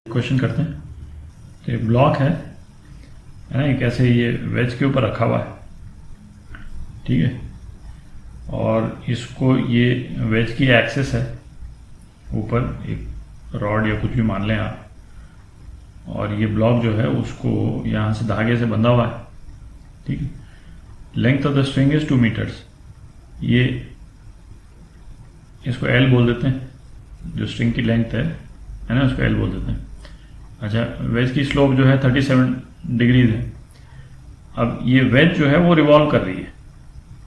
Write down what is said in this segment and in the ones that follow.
Question करते हैं। तो ये ब्लॉक है ना, एक ऐसे ये वेज के ऊपर रखा हुआ है, ठीक है। और इसको ये वेज की एक्सेस है, ऊपर एक रॉड या कुछ भी मान लें आप, और ये ब्लॉक जो है उसको यहाँ से धागे से बंधा हुआ है, ठीक है। Length of the string is 2 meters. ये इसको एल बोल देते हैं, जो स्ट्रिंग की लेंथ है ना, उसको एल बोल देते हैं। अच्छा, वेज की स्लोप जो है 37 डिग्रीज है। अब ये वेज जो है वो रिवॉल्व कर रही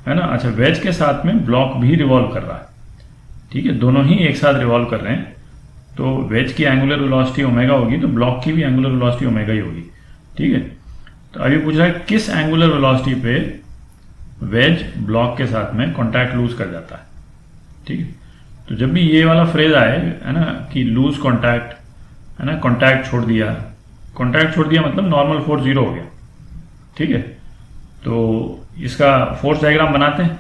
है ना। अच्छा, वेज के साथ में ब्लॉक भी रिवॉल्व कर रहा है, ठीक है। दोनों ही एक साथ रिवॉल्व कर रहे हैं, तो वेज की एंगुलर वेलोसिटी ओमेगा होगी, तो ब्लॉक की भी एंगुलर वेलोसिटी ओमेगा ही होगी, ठीक है। तो अभी पूछ रहा है किस एंगुलर वेलोसिटी पे वेज ब्लॉक के साथ में कॉन्टैक्ट लूज कर जाता है, ठीक है। तो जब भी ये वाला फ्रेज आए है ना कि लूज कॉन्टैक्ट, है ना, कॉन्टैक्ट छोड़ दिया मतलब नॉर्मल फोर्स 0 हो गया, ठीक है। तो इसका फोर्स डायग्राम बनाते हैं,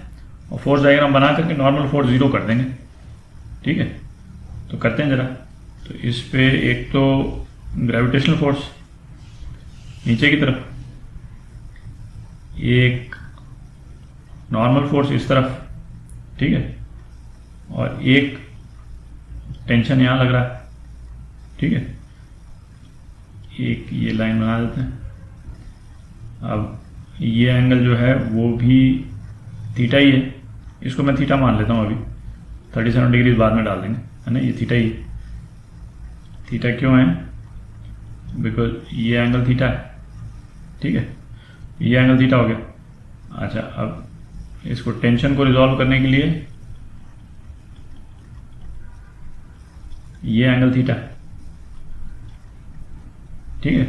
और फोर्स डायग्राम बना करके नॉर्मल फोर्स 0 कर देंगे, ठीक है। तो करते हैं जरा। तो इस पे एक तो ग्रेविटेशनल फोर्स नीचे की तरफ, एक नॉर्मल फोर्स इस तरफ, ठीक है, और एक टेंशन यहां लग रहा है, ठीक है। एक ये लाइन बना देते हैं। अब ये एंगल जो है वो भी थीटा ही है, इसको मैं थीटा मान लेता हूं अभी। 37 डिग्री बाद में डाल देंगे, है ना। ये थीटा ही, थीटा क्यों है? बिकॉज ये एंगल थीटा है, ठीक है। ये एंगल थीटा हो गया। अच्छा, अब इसको टेंशन को रिजॉल्व करने के लिए ये एंगल थीटा है, ठीक है।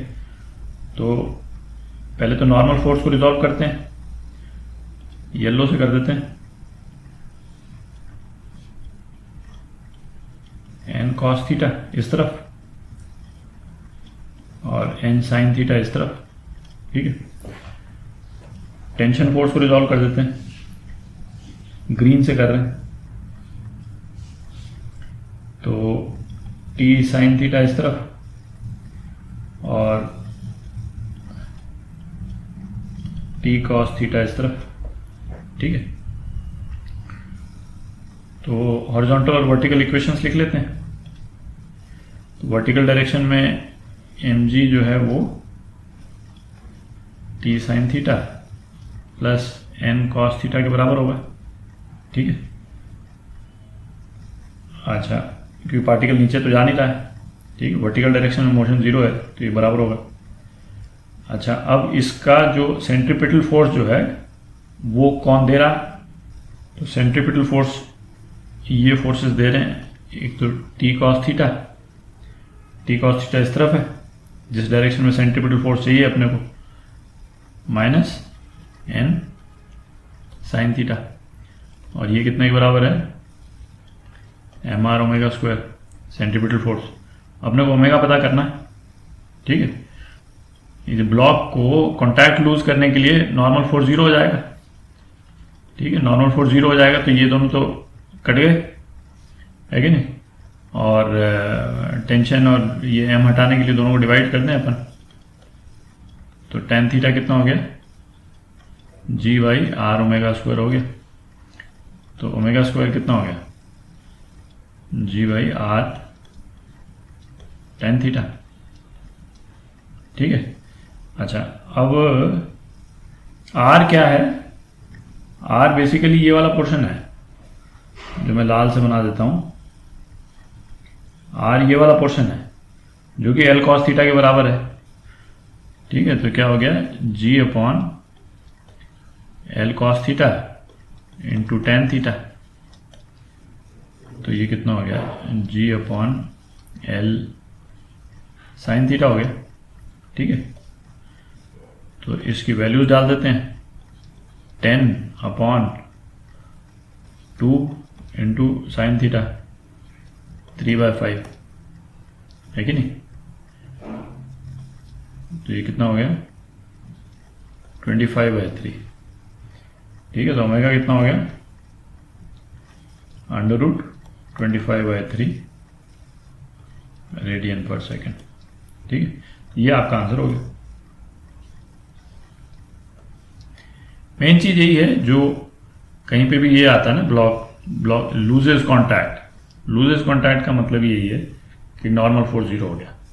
तो पहले तो नॉर्मल फोर्स को रिजॉल्व करते हैं, येलो से कर देते हैं, एन कॉस थीटा इस तरफ और एन साइन थीटा इस तरफ, ठीक है। टेंशन फोर्स को रिजॉल्व कर देते हैं, ग्रीन से कर रहे हैं, तो टी साइन थीटा इस तरफ और टी कॉस थीटा इस तरफ, ठीक है। तो हॉरिजॉन्टल और वर्टिकल इक्वेशंस लिख लेते हैं। तो वर्टिकल डायरेक्शन में mg जो है वो T sine theta plus N cos theta के बराबर होगा, ठीक है। अच्छा, क्योंकि पार्टिकल नीचे तो जा नहीं रहा है, ठीक है, वर्टिकल डायरेक्शन में मोशन 0 है, तो ये बराबर होगा। अच्छा, अब इसका जो सेंट्रीपिटल फोर्स जो है वो कौन दे रहा है? तो सेंट्रीपिटल फोर्स ये फोर्सेस दे रहे हैं, एक तो टी कॉस थीटा इस तरफ है, जिस डायरेक्शन में सेंट्रीपिटल फोर्स चाहिए अपने को, माइनस एन साइन थीटा, और ये कितने के बराबर है? M R omega square centripetal force. अपने को ओमेगा पता करना है, ठीक है। ये ब्लॉक को कॉन्टैक्ट लूज करने के लिए नॉर्मल फोर्स 0 हो जाएगा, ठीक है। नॉर्मल फोर्स 0 हो जाएगा तो ये दोनों तो कट गए, है कि नहीं। और टेंशन और ये एम हटाने के लिए दोनों को डिवाइड कर दें अपन, तो टेन थीटा कितना हो गया? जी बाई आर ओमेगा स्क्वायर हो गया। तो ओमेगा स्क्वायर कितना हो गया? जी बाई आर टेन थीटा, ठीक है। अच्छा, अब आर क्या है? आर बेसिकली ये वाला पोर्शन है जो मैं लाल से बना देता हूं। आर ये वाला पोर्शन है जो कि एल कॉस थीटा के बराबर है, ठीक है। तो क्या हो गया? G upon L cos theta into tan theta, तो ये कितना हो गया? G upon L sine theta हो गया, ठीक है। तो इसकी वैल्यूज डाल देते हैं, 10 अपॉन 2 इंटू साइन थीटा 3/5, है कि नहीं। तो ये कितना हो गया? 25/3, ठीक है। तो ओमेगा कितना हो गया? अंडर रूट 25/3 रेडियन पर सेकेंड। ठीक है, ये आपका आंसर हो गया। मेन चीज यही है, जो कहीं पे भी ये आता है ना, ब्लॉक लूजेस कॉन्टैक्ट का मतलब यही है कि नॉर्मल फोर्स 0 हो गया।